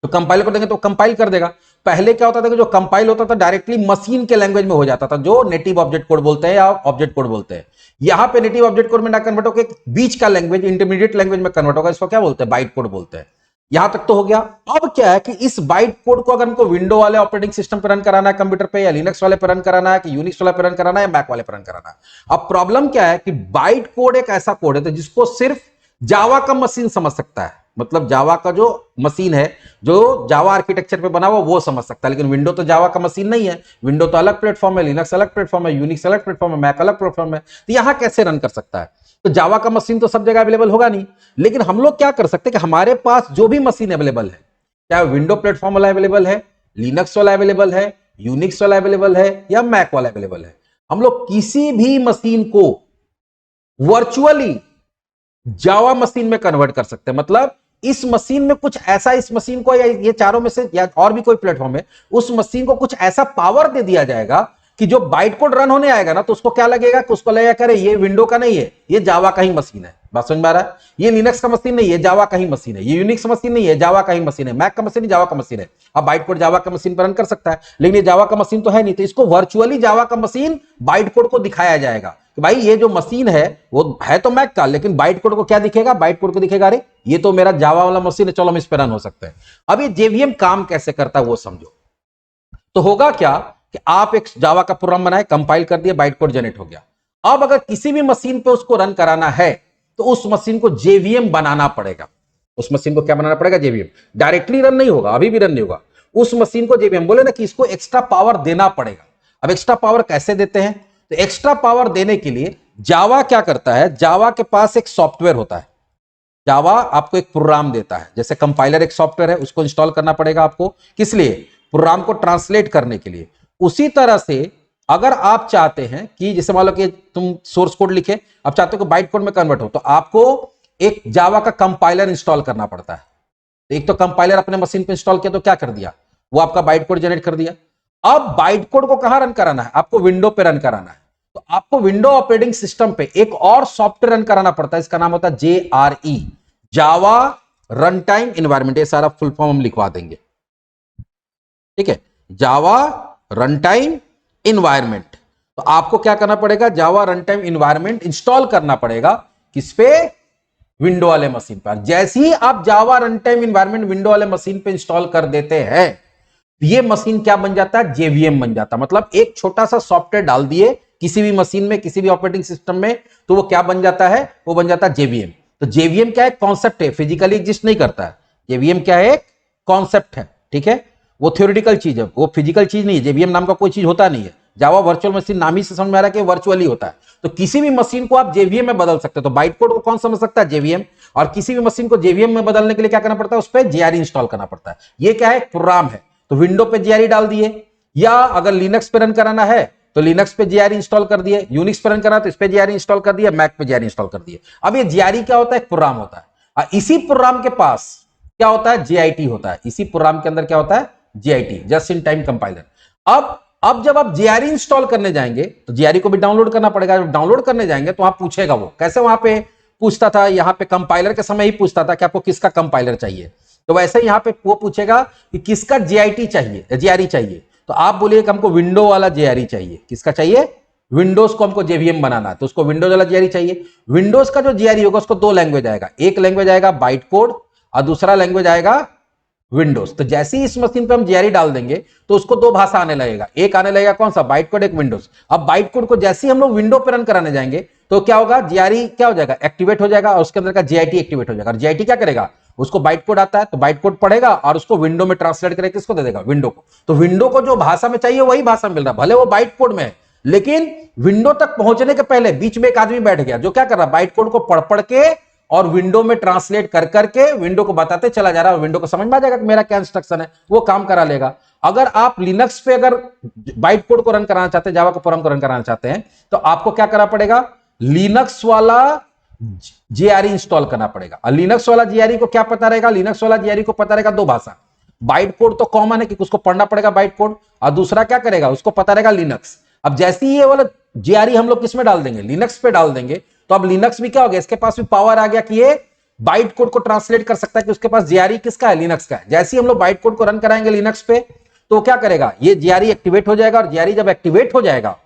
[SPEAKER 1] तो कंपाइलर को देंगे तो कंपाइल कर देगा। पहले क्या होता था कि जो कंपाइल होता था डायरेक्टली मशीन के लैंग्वेज में हो जाता था, जो नेटिव ऑब्जेक्ट कोड बोलते हैं या ऑब्जेक्ट कोड बोलते हैं। यहां पे नेटिव ऑब्जेक्ट कोड में ना कन्वर्ट होकर बीच का लैंग्वेज, इंटरमीडिएट लैंग्वेज में कन्वर्ट होगा। इसको क्या बोलते हैं, बाइट कोड बोलते हैं। यहां तक तो हो गया। अब क्या है कि इस बाइट कोड को अगर हमको विंडो वाले ऑपरेटिंग सिस्टम पर रन कराना है कंप्यूटर पे, या लिनक्स वाले पर रन कराना है, कि यूनिक्स वाले पर रन कराना है, या मैक वाले पर रन कराना है। अब प्रॉब्लम क्या है कि बाइट कोड एक ऐसा कोड है तो जिसको सिर्फ जावा का मशीन समझ सकता है। मतलब जावा का जो मशीन है, जो जावा आर्किटेक्चर पे बना हुआ, वो समझ सकता है। लेकिन विंडो तो जावा का मशीन नहीं है। विंडो तो अलग प्लेटफॉर्म है, लिनक्स अलग प्लेटफॉर्म है, यूनिक्स अलग प्लेटफॉर्म है, मैक अलग प्लेटफॉर्म है। तो यहां कैसे रन कर सकता है। तो जावा का मशीन तो सब जगह अवेलेबल होगा नहीं। लेकिन हम लोग क्या कर सकते हैं कि हमारे पास जो भी मशीन अवेलेबल है, चाहे विंडो प्लेटफॉर्म वाला अवेलेबल है, लिनक्स वाला अवेलेबल है, यूनिक्स वाला अवेलेबल है, या मैक वाला अवेलेबल है, हम लोग किसी भी मशीन को वर्चुअली जावा मशीन में कन्वर्ट कर सकते हैं। मतलब इस मशीन में कुछ ऐसा, इस मशीन को या ये चारों में से या और भी कोई प्लेटफॉर्म है, उस मशीन को कुछ ऐसा पावर दे दिया जाएगा कि जो बाइट कोड रन होने आएगा ना, तो उसको क्या लगेगा कि उसको लगेगा करे ये विंडो का नहीं है, ये जावा का ही मशीन है। बात समझ में आ रहा है। ये लिनक्स का मशीन नहीं है, जावा का ही मशीन है। ये यूनिक्स मशीन नहीं है, जावा का ही मशीन है। मैक का मशीन नहीं, जावा का मशीन है। अब बाइट कोड जावा का मशीन पर रन कर सकता है, लेकिन ये जावा का मशीन तो है नहीं। तो इसको वर्चुअली जावा का मशीन बाइट कोड को दिखाया जाएगा कि भाई ये जो मशीन है वो है तो मैक का, लेकिन बाइट कोड को क्या दिखेगा, बाइट कोड को दिखेगा अरे ये तो मेरा जावा वाला मशीन है, चलो हम इस पर रन हो सकते हैं। अब ये जेवीएम काम कैसे करता है वो समझो। तो होगा क्या कि आप एक जावा का प्रोग्राम बनाए, कंपाइल कर दिया, बाइट कोड जनरेट हो गया। अब अगर किसी भी मशीन पे उसको रन कराना है तो उस मशीन को जेवीएम बनाना पड़ेगा। उस मशीन को क्या बनाना पड़ेगा, जेवीएम। डायरेक्टली रन नहीं होगा, अभी भी रन नहीं होगा। उस मशीन को जेवीएम बोले ना कि इसको एक्स्ट्रा पावर देना पड़ेगा। अब एक्स्ट्रा पावर कैसे देते हैं, तो एक्स्ट्रा पावर देने के लिए जावा क्या करता है, जावा के पास एक सॉफ्टवेयर होता है। जावा आपको एक प्रोग्राम देता है, जैसे कंपाइलर एक सॉफ्टवेयर है, उसको इंस्टॉल करना पड़ेगा आपको। किस लिए, प्रोग्राम को ट्रांसलेट करने के लिए। उसी तरह से अगर आप चाहते हैं कि जैसे मान लो कि तुम सोर्स कोड लिखे, अब चाहते हो कि बाइट कोड में कन्वर्ट हो, तो आपको एक जावा का कंपाइलर इंस्टॉल करना पड़ता है। एक तो कंपाइलर अपने मशीन पे इंस्टॉल किया तो क्या कर दिया, वो आपका बाइट कोड जनरेट कर दिया। अब बाइट कोड को कहां रन कराना है, आपको विंडो पे रन कराना है। तो आपको विंडो ऑपरेटिंग सिस्टम पे एक और सॉफ्टवेयर रन कराना पड़ता है, इसका नाम होता है JRE, जावा रन टाइम इन्वायरमेंट। ये सारा फुल फॉर्म हम लिखवा देंगे, ठीक है। जावा रन टाइम इन्वायरमेंट। तो आपको क्या करना पड़ेगा, जावा रन टाइम इन्वायरमेंट इंस्टॉल करना पड़ेगा किस पे, विंडो वाले मशीन पर। जैसे ही आप जावा रन टाइम इन्वायरमेंट विंडो वाले मशीन पे इंस्टॉल कर देते हैं, ये मशीन क्या बन जाता है, जेवीएम बन जाता है। मतलब एक छोटा सा सॉफ्टवेयर डाल दिए किसी भी मशीन में, किसी भी ऑपरेटिंग सिस्टम में, तो वो क्या बन जाता है, वो बन जाता है जेवीएम। तो जेवीएम क्या है, कॉन्सेप्ट है, फिजिकली एग्जिस्ट नहीं करता है। जेवीएम क्या है, एक कॉन्सेप्ट है, ठीक है, वो थ्योरेटिकल चीज है, वो फिजिकल चीज नहीं है। जेवीएम नाम का कोई चीज होता नहीं है। जावा वर्चुअल मशीन नाम ही से समझ में आ रहा है कि वर्चुअली होता है। तो किसी भी मशीन को आप जेवीएम में बदल सकते हो। तो बाइट कोड को कौन समझ सकता है, जेवीएम। और किसी भी मशीन को जेवीएम में बदलने के लिए क्या करना पड़ता है, उस पर जेआरई इंस्टॉल करना पड़ता है। ये क्या है, प्रोग्राम है। तो विंडो पे जेआरई डाल दिए, या अगर लिनक्स पे रन कराना है तो लिनक्स पे जेआरई इंस्टॉल कर दिए, यूनिक्स पे रन करना तो इस पे जेआरई इंस्टॉल कर दिया, मैक पे जेआरई इंस्टॉल कर दिए। अब ये जेआरई क्या होता है, एक प्रोग्राम होता है। और इसी प्रोग्राम के पास क्या होता है, जेआईटी होता है। इसी प्रोग्राम के अंदर क्या होता है, JIT, just in time compiler. अब जब आप जेआरई इंस्टॉल करने जाएंगे तो जेआरई को भी डाउनलोड करना पड़ेगा। जब डाउनलोड करने जाएंगे तो वहां पूछेगा, वो कैसे वहां पे पूछता था, यहां पे कंपाइलर के समय ही पूछता था कि आपको किसका कंपाइलर चाहिए। तो वैसे यहां पे वो पूछेगा कि किसका जेआईटी चाहिए, जेआरई चाहिए। तो आप बोलिए कि हमको विंडो वाला जेआरई चाहिए। किसका चाहिए, विंडोज को हमको जेवीएम बनाना है, तो उसको विंडोज वाला जेआरई चाहिए। विंडोज का जो जेआरई होगा उसको दो लैंग्वेज आएगा, एक लैंग्वेज आएगा बाइट कोड और दूसरा लैंग्वेज आएगा विंडोज। तो जैसे ही इस मशीन पे हम जेआरई डाल देंगे तो उसको दो भाषा आने लगेगा, एक आने लगेगा कौन सा, बाइट कोड, एक विंडोज। अब बाइट कोड को जैसे ही हम लोग विंडो पे रन कराने जाएंगे तो क्या होगा, जेआरई क्या हो जाएगा, एक्टिवेट हो जाएगा, और उसके अंदर का जेआईटी एक्टिवेट हो जाएगा। और जेआईटी क्या करेगा, उसको बाइट कोड आता है तो बाइट कोड पढ़ेगा और उसको विंडो में ट्रांसलेट करके किसको दे देगा, विंडो को। तो विंडो को जो भाषा में चाहिए वही भाषा मिल रहा है, भले वो बाइट कोड में है, लेकिन विंडो तक पहुंचने के पहले बीच में एक आदमी बैठ गया जो क्या कर रहा है, बाइट कोड को पढ़ पढ़ के और विंडो में ट्रांसलेट कर करके विंडो को बताते चला जा रहा है। विंडो को समझ में आ जाएगा कि मेरा क्या इंस्ट्रक्शन है, वो काम करा लेगा। अगर आप लिनक्स पे अगर बाइट कोड को रन कराना चाहते हैं, जावा को प्रोग्राम को रन कराना चाहते हैं, तो आपको क्या करना पड़ेगा, लिनक्स वाला जेआरई इंस्टॉल करना पड़ेगा। और लिनक्स वाला जेआरई को क्या पता रहेगा, लिनक्स वाला जेआरई को पता रहेगा दो भाषा। बाइट कोड तो कॉमन है कि उसको पढ़ना पड़ेगा बाइट कोड, और दूसरा क्या करेगा, उसको पता रहेगा लिनक्स। अब जैसे ही ये वाला जेआरई हम लोग किसमें डाल देंगे, लिनक्स पे डाल देंगे, तो अब लिनक्स भी क्या हो गया, इसके पास भी पावर आ गया कि ये बाइट कोड को ट्रांसलेट कर सकता है कि उसके पास जेआरई किसका है, लिनक्स का है। जैसे ही हम लोग बाइट कोड को रन कराएंगे लिनक्स पे, तो क्या करेगा, ये जेआरई एक्टिवेट हो जाएगा। और जेआरई जब एक्टिवेट हो जाएगा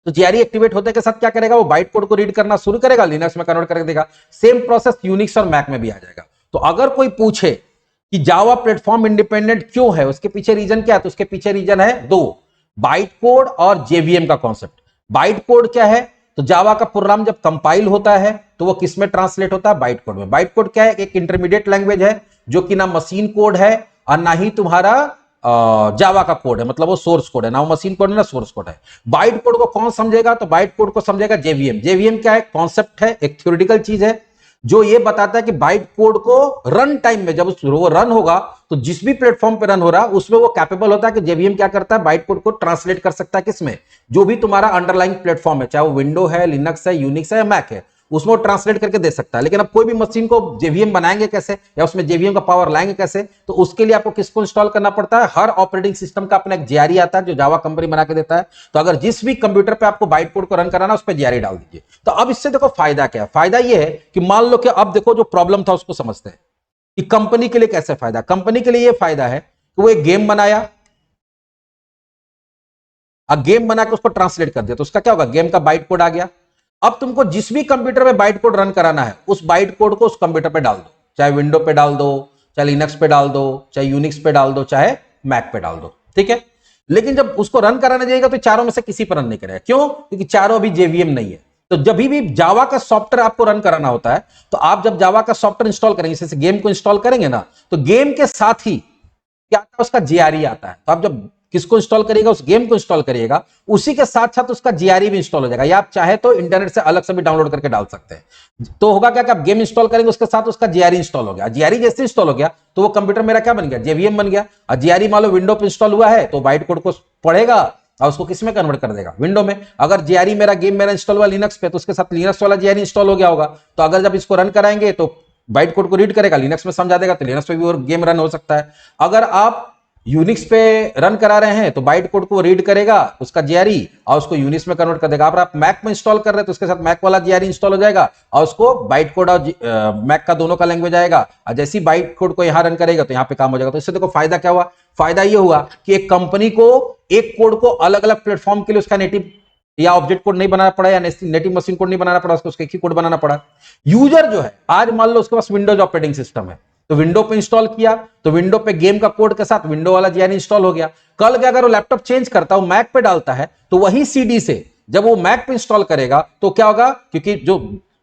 [SPEAKER 1] तो जेआरई एक्टिवेट होने के साथ क्या करेगा, वो बाइट कोड को रीड करना शुरू करेगा, लिनक्स में कन्वर्ट करके देगा। सेम प्रोसेस यूनिक्स और मैक में भी आ जाएगा। तो अगर कोई पूछे कि जावा प्लेटफॉर्म इंडिपेंडेंट क्यों है, उसके पीछे रीजन क्या है, तो उसके पीछे रीजन है दो, बाइट कोड और जेवीएम का कॉन्सेप्ट। बाइट कोड क्या है, तो जावा का प्रोग्राम जब कंपाइल होता है तो वो किस में ट्रांसलेट होता है, बाइट कोड में। बाइट कोड क्या है, एक इंटरमीडिएट लैंग्वेज है जो कि ना मशीन कोड है और ना ही तुम्हारा जावा का कोड है, मतलब वो सोर्स कोड है, ना वो मशीन कोड है ना सोर्स कोड है। बाइट कोड को कौन समझेगा, तो बाइट कोड को समझेगा जेवीएम। जेवीएम क्या है, कॉन्सेप्ट है, एक थ्योरेटिकल चीज है जो ये बताता है कि बाइट कोड को रन टाइम में जब वो रन होगा तो जिस भी प्लेटफॉर्म पे रन हो रहा है उसमें वो कैपेबल होता है कि जेवीएम क्या करता है, बाइट कोड को ट्रांसलेट कर सकता है किसमें, जो भी तुम्हारा अंडरलाइंग प्लेटफॉर्म है, चाहे वो विंडो है, लिनक्स है, यूनिक्स है या मैक है, उसमें वो ट्रांसलेट करके दे सकता है। लेकिन अब कोई भी मशीन को जेवीएम बनाएंगे कैसे, या उसमें जेवीएम का पावर लाएंगे कैसे, तो उसके लिए आपको किसको इंस्टॉल करना पड़ता है, हर ऑपरेटिंग सिस्टम का अपना एक जेआरई आता है जो जावा कंपनी बना के देता है। तो अगर जिस भी कंप्यूटर पे आपको बाइट कोड को रन कराना उस पर जेआरई डाल दीजिए। तो अब इससे देखो फायदा क्या है, फायदा यह है कि मान लो कि अब देखो जो प्रॉब्लम था उसको समझते हैं कि कंपनी के लिए कैसे फायदा। कंपनी के लिए यह फायदा है कि वो एक गेम बनाया, गेम बना के उसको ट्रांसलेट कर दिया, तो उसका क्या होगा, गेम का बाइट कोड आ गया। अब तुमको जिस भी कंप्यूटर में बाइट कोड रन कराना है उस बाइट कोड को उस कंप्यूटर पे डाल दो, चाहे विंडो पे डाल दो, चाहे लिनक्स पे डाल दो, चाहे यूनिक्स पे डाल दो, चाहे मैक पे डाल दो, ठीक है। लेकिन जब उसको रन कराने जाएगा तो चारों में से किसी पर रन नहीं करेगा, क्यों, क्योंकि चारों अभी जेवीएम नहीं है। तो जब भी जावा का सॉफ्टवेयर आपको रन कराना होता है तो आप जब जावा का सॉफ्टवेयर इंस्टॉल करेंगे, जैसे गेम को इंस्टॉल करेंगे ना, तो गेम के साथ ही क्या आता है, उसका जेआरई आता है। तो आप जब किसको इंस्टॉल करिएगा, उस गेम को इंस्टॉल करिएगा, उसी के साथ साथ उसका जेआरई भी इंस्टॉल हो जाएगा, या आप चाहे तो इंटरनेट से अलग से भी डाउनलोड करके डाल सकते हैं। तो होगा क्या कि आप गेम इंस्टॉल करेंगे उसके साथ उसका जेआरई इंस्टॉल हो गया। जेआरई जैसे इंस्टॉल हो गया तो वो कंप्यूटर मेरा क्या बन गया, जेवीएम बन गया। और जेआरई मान लो विंडो पे इंस्टॉल हुआ है तो बाइट कोड को पढ़ेगा और उसको किसमें कन्वर्ट कर देगा, विंडो में। अगर जेआरई मेरा गेम मेरा इंस्टॉल हुआ लिनक्स पे तो उसके साथ लिनक्स वाला जेआरई इंस्टॉल हो गया होगा। तो अगर जब इसको रन कराएंगे तो बाइट कोड को रीड करेगा, लिनक्स में समझा देगा, तो लिनक्स पे भी और गेम रन हो सकता है। अगर आप यूनिक्स पे रन करा रहे हैं तो बाइट कोड को रीड करेगा उसका जीआरई और उसको यूनिक्स में कन्वर्ट कर देगा। अगर आप मैक में इंस्टॉल कर रहे हैं तो उसके साथ मैक वाला जीआरई इंस्टॉल हो जाएगा और उसको बाइट कोड और मैक का दोनों का लैंग्वेज आएगा, और जैसे ही बाइट कोड को यहां रन करेगा तो यहां पे काम हो जाएगा। तो इससे देखो फायदा क्या हुआ, फायदा ये हुआ कि एक कंपनी को एक कोड को अलग अलग प्लेटफॉर्म के लिए उसका नेटिव या ऑब्जेक्ट कोड नहीं बनाना पड़ा या नेटिव मशीन कोड नहीं बनाना पड़ा, उसको एक ही कोड बनाना पड़ा। यूजर जो है आज मान लो उसके पास विंडोज ऑपरेटिंग सिस्टम है तो विंडो पे इंस्टॉल किया तो विंडो पे गेम का कोड के साथ विंडो वाला जीआरई इंस्टॉल हो गया। कल के अगर वो लैपटॉप चेंज करता है मैक पे डालता है तो वही सीडी से जब वो मैक पे इंस्टॉल करेगा तो क्या होगा, क्योंकि जो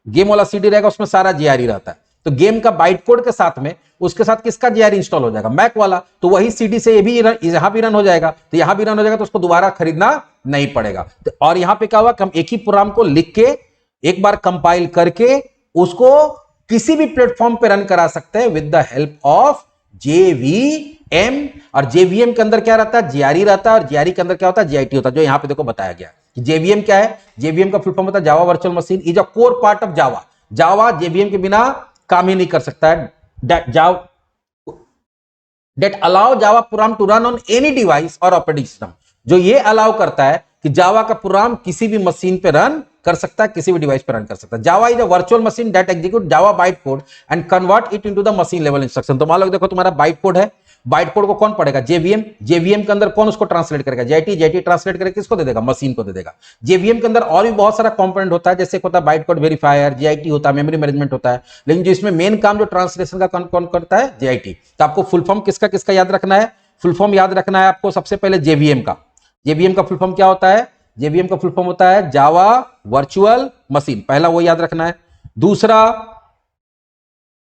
[SPEAKER 1] गेम वाला सीडी रहेगा उसमें सारा जीआरई रहता है तो गेम का बाइट कोड के साथ में उसके साथ किसका जीआरई इंस्टॉल हो जाएगा, मैक वाला। तो वही सीडी से ये भी यहां भी रन हो जाएगा तो यहां भी रन हो जाएगा तो उसको दोबारा खरीदना नहीं पड़ेगा। और यहां पे क्या हुआ कि हम एक ही प्रोग्राम को लिख के एक बार कंपाइल करके उसको किसी भी प्लेटफॉर्म पे रन करा सकते हैं with the help of JVM. और जेवीएम के अंदर क्या रहता है, जीआरई रहता है, और जीआरई के अंदर क्या होता है, जीआईटी होता है, जो यहां पे देखो बताया गया। जेवीएम क्या है, जेवीएम का फुल फॉर्म होता है जावा virtual machine is a core part of Java. Java JVM के बिना काम ही नहीं कर सकता है। that allow Java program to run on any device or operating system, जो ये अलाउ करता है कि जावा का प्रोग्राम किसी भी मशीन पे रन कर सकता है, किसी भी डिवाइस पे रन कर सकता है। Java is a virtual machine that execute Java bite code and convert it into the machine level instruction. तो मान लो देखो तुम्हारा बाइट कोड है, बाइट कोड को कौन पढ़ेगा, जेवीएम। जेवीएम के अंदर कौन उसको ट्रांसलेट करेगा, जेआईटी। जेआईटी ट्रांसलेट करके किसको दे देगा, मशीन को दे देगा। जेवीएम के अंदर और भी बहुत सारा कंपोनेंट होता है, जैसे होता है बाइट कोड वेरीफायर, जेआईटी होता है, मेमोरी मैनेजमेंट होता है, लेकिन जो इसमें मेन काम जो ट्रांसलेशन का कौन करता है, जेआईटी। तो आपको फुल फॉर्म किसका किसका याद रखना है, फुल फॉर्म याद रखना है आपको सबसे पहले जेवीएम का। जेवीएम का फुल फॉर्म क्या होता है, जेवीएम का फुल फॉर्म होता है जावा वर्चुअल मशीन, पहला वो याद रखना है। दूसरा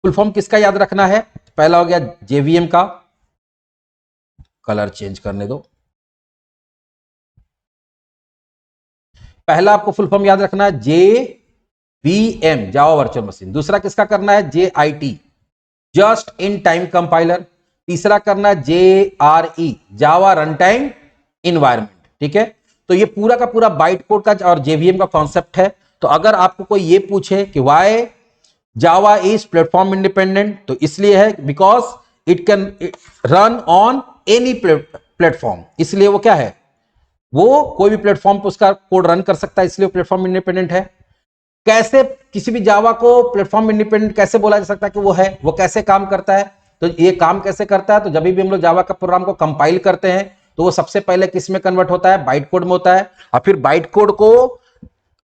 [SPEAKER 1] फुल फॉर्म किसका याद रखना है, पहला हो गया जेवीएम का, कलर चेंज करने दो। पहला आपको फुल फॉर्म याद रखना है जेवीएम जावा वर्चुअल मशीन। दूसरा किसका करना है, JIT just in time compiler. तीसरा करना है जेआरई जावा रन टाइम इन्वायरमेंट। ठीक है, तो ये पूरा का पूरा बाइट कोड का और जेवीएम का कॉन्सेप्ट है। तो अगर आपको कोई ये पूछे कि why Java is platform independent, तो इसलिए है because it can run on any platform. इसलिए वो क्या है, वो कोई भी प्लेटफॉर्म पर उसका कोड रन कर सकता है, इसलिए वो प्लेटफॉर्म इंडिपेंडेंट है। कैसे किसी भी जावा को प्लेटफॉर्म इंडिपेंडेंट कैसे बोला जा सकता है कि वो है, वो कैसे काम करता है, तो ये काम कैसे करता है, तो जब भी हम लोग जावा का प्रोग्राम को कंपाइल करते हैं तो वो सबसे पहले किस में कन्वर्ट होता है, बाइट कोड में होता है। और फिर बाइट कोड को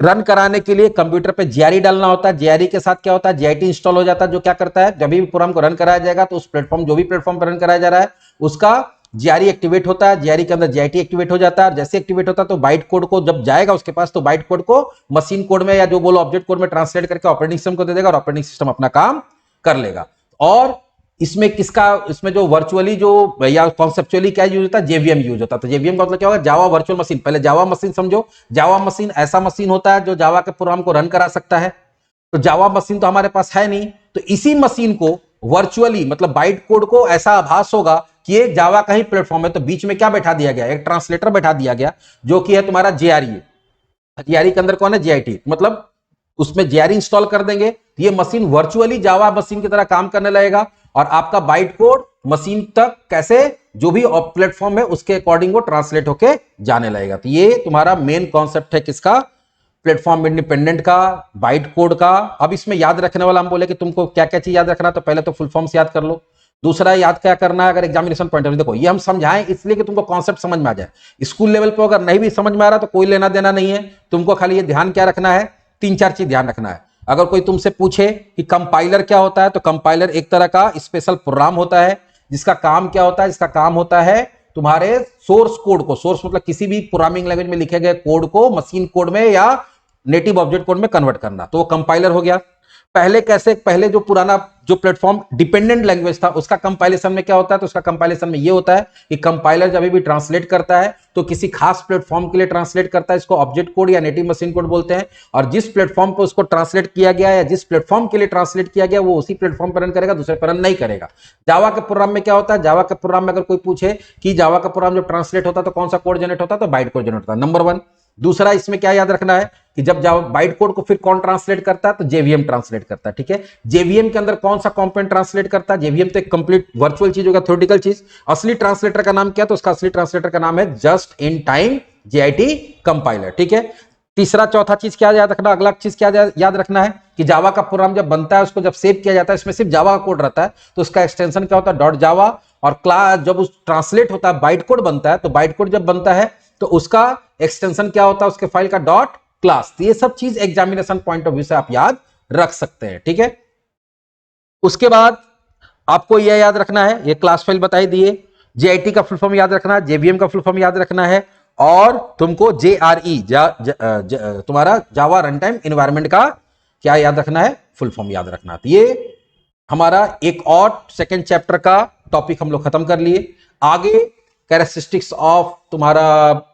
[SPEAKER 1] रन कराने के लिए कंप्यूटर पे जीआरई डालना होता है। जीआरई के साथ क्या होता है, जेआईटी इंस्टॉल हो जाता है, जो क्या करता है जब भी प्रोग्राम को रन कराया जाएगा तो उस प्लेटफॉर्म, जो भी प्लेटफॉर्म पर रन कराया जा रहा है उसका जीआरई एक्टिवेट होता है, जीआरई के अंदर जेआईटी एक्टिवेट हो जाता है। और जैसे एक्टिवेट होता है तो बाइट कोड को जब जाएगा उसके पास तो बाइट कोड को मशीन कोड में या जो बोलो ऑब्जेक्ट कोड में ट्रांसलेट करके ऑपरेटिंग सिस्टम को दे देगा और ऑपरेटिंग सिस्टम अपना काम कर लेगा। और इसमें किसका, इसमें जो वर्चुअली जो या कॉन्सेप्चुअली क्या यूज होता है, जेवीएम यूज होता है। तो जेवीएम का मतलब क्या होगा, जावा वर्चुअल मशीन। पहले जावा मशीन समझो, जावा मशीन ऐसा मशीन होता है जो जावा के प्रोग्राम को रन करा सकता है। तो जावा मशीन तो हमारे पास है नहीं, तो इसी मशीन को वर्चुअली मतलब बाइट कोड को ऐसा आभास होगा कि ये जावा का ही प्लेटफॉर्म है, तो बीच में क्या बैठा दिया गया, एक ट्रांसलेटर बैठा दिया गया जो कि है तुम्हारा जेआरई। जेआरई के अंदर कौन है, जेआईटी, मतलब उसमें जेआरई इंस्टॉल कर देंगे तो ये मशीन वर्चुअली जावा मशीन की तरह काम करने लगेगा और आपका बाइट कोड मशीन तक कैसे जो भी प्लेटफॉर्म है उसके अकॉर्डिंग वो ट्रांसलेट होके जाने लगेगा। तो ये तुम्हारा मेन कॉन्सेप्ट है किसका, प्लेटफॉर्म इंडिपेंडेंट का, बाइट कोड का। अब इसमें याद रखने वाला हम बोले कि तुमको क्या क्या चीज याद रखना, तो पहले तो फुल फॉर्म्स याद कर लो। दूसरा याद क्या करना है, अगर एग्जामिनेशन पॉइंट ऑफ व्यू देखो ये हम समझाएं इसलिए कि तुमको कॉन्सेप्ट समझ में आ जाए। स्कूल लेवल पर अगर नहीं भी समझ में आ रहा तो कोई लेना देना नहीं है, तुमको खाली ये ध्यान क्या रखना है, 3-4 चीज ध्यान रखना है। अगर कोई तुमसे पूछे कि कंपाइलर क्या होता है, तो कंपाइलर एक तरह का स्पेशल प्रोग्राम होता है जिसका काम क्या होता है, इसका काम होता है तुम्हारे सोर्स कोड को, सोर्स मतलब किसी भी प्रोग्रामिंग लैंग्वेज में लिखे गए कोड को मशीन कोड में या नेटिव ऑब्जेक्ट कोड में कन्वर्ट करना, तो वो कंपाइलर हो गया। पहले कैसे, पहले जो पुराना जो प्लेटफॉर्म डिपेंडेंट लैंग्वेज था उसका कंपाइलेशन में क्या होता है, तो उसका कंपाइलेशन में ये होता है कि कंपाइलर जब भी ट्रांसलेट करता है तो किसी खास प्लेटफॉर्म के लिए ट्रांसलेट करता है, इसको ऑब्जेक्ट कोड या नेटिव मशीन कोड बोलते हैं। और जिस प्लेटफॉर्म पर उसको ट्रांसलेट किया गया या जिस प्लेटफॉर्म के लिए ट्रांसलेट किया गया वो उसी प्लेटफॉर्म पर रन करेगा, दूसरे पर रन नहीं करेगा। जावा के प्रोग्राम में क्या होता है, जावा के प्रोग्राम में अगर कोई पूछे कि जावा का प्रोग्राम जो ट्रांसलेट होता है तो कौन सा कोड जनरेट होता है, तो बाइट कोड जनरेट होता है, नंबर 1। दूसरा इसमें क्या याद रखना है, कि जब बाइट कोड को फिर कौन ट्रांसलेट करता है, तो जेवीएम ट्रांसलेट करता है। ठीक है, जेवीएम के अंदर कौन सा कंपोनेंट ट्रांसलेट करता है? जेवीएम तो एक कंप्लीट वर्चुअल चीज होगा, थ्योरेटिकल चीज। असली ट्रांसलेटर का नाम क्या है? तो उसका असली ट्रांसलेटर का नाम है just in time JIT compiler. ठीक है, तीसरा चौथा चीज क्या याद रखना, अगला चीज क्या याद रखना है कि जावा का प्रोग्राम जब बनता है, उसको जब सेव किया जाता है, इसमें सिर्फ जावा का कोड रहता है, तो उसका एक्सटेंशन क्या होता है? डॉट जावा। और क्लास जब उस ट्रांसलेट होता है, बाइट कोड बनता है, तो बाइट कोड जब बनता है तो उसका एक्सटेंशन क्या होता है? उसके फाइल का डॉट क्लास। तो ये सब चीज एग्जामिनेशन पॉइंट ऑफ व्यू से आप याद रख सकते हैं। ठीक है, उसके बाद आपको यह याद रखना है, ये क्लास फाइल बताई दिए, JIT का फुल फॉर्म याद रखना है, JVM का फुल फॉर्म याद रखना है, और तुमको JRE तुम्हारा जावा रन टाइम एनवायरमेंट का क्या याद रखना है? फुल फॉर्म याद रखना है। तो ये हमारा एक और सेकेंड चैप्टर का टॉपिक हम लोग खत्म कर लिए। आगे कैरेक्टरिस्टिक्स ऑफ तुम्हारा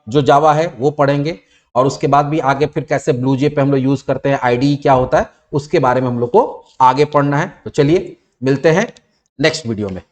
[SPEAKER 1] जो जावा है वो पढ़ेंगे, और उसके बाद भी आगे फिर कैसे ब्लूजे पे हम लोग यूज करते हैं, IDE क्या होता है, उसके बारे में हम लोग को आगे पढ़ना है। तो चलिए मिलते हैं नेक्स्ट वीडियो में।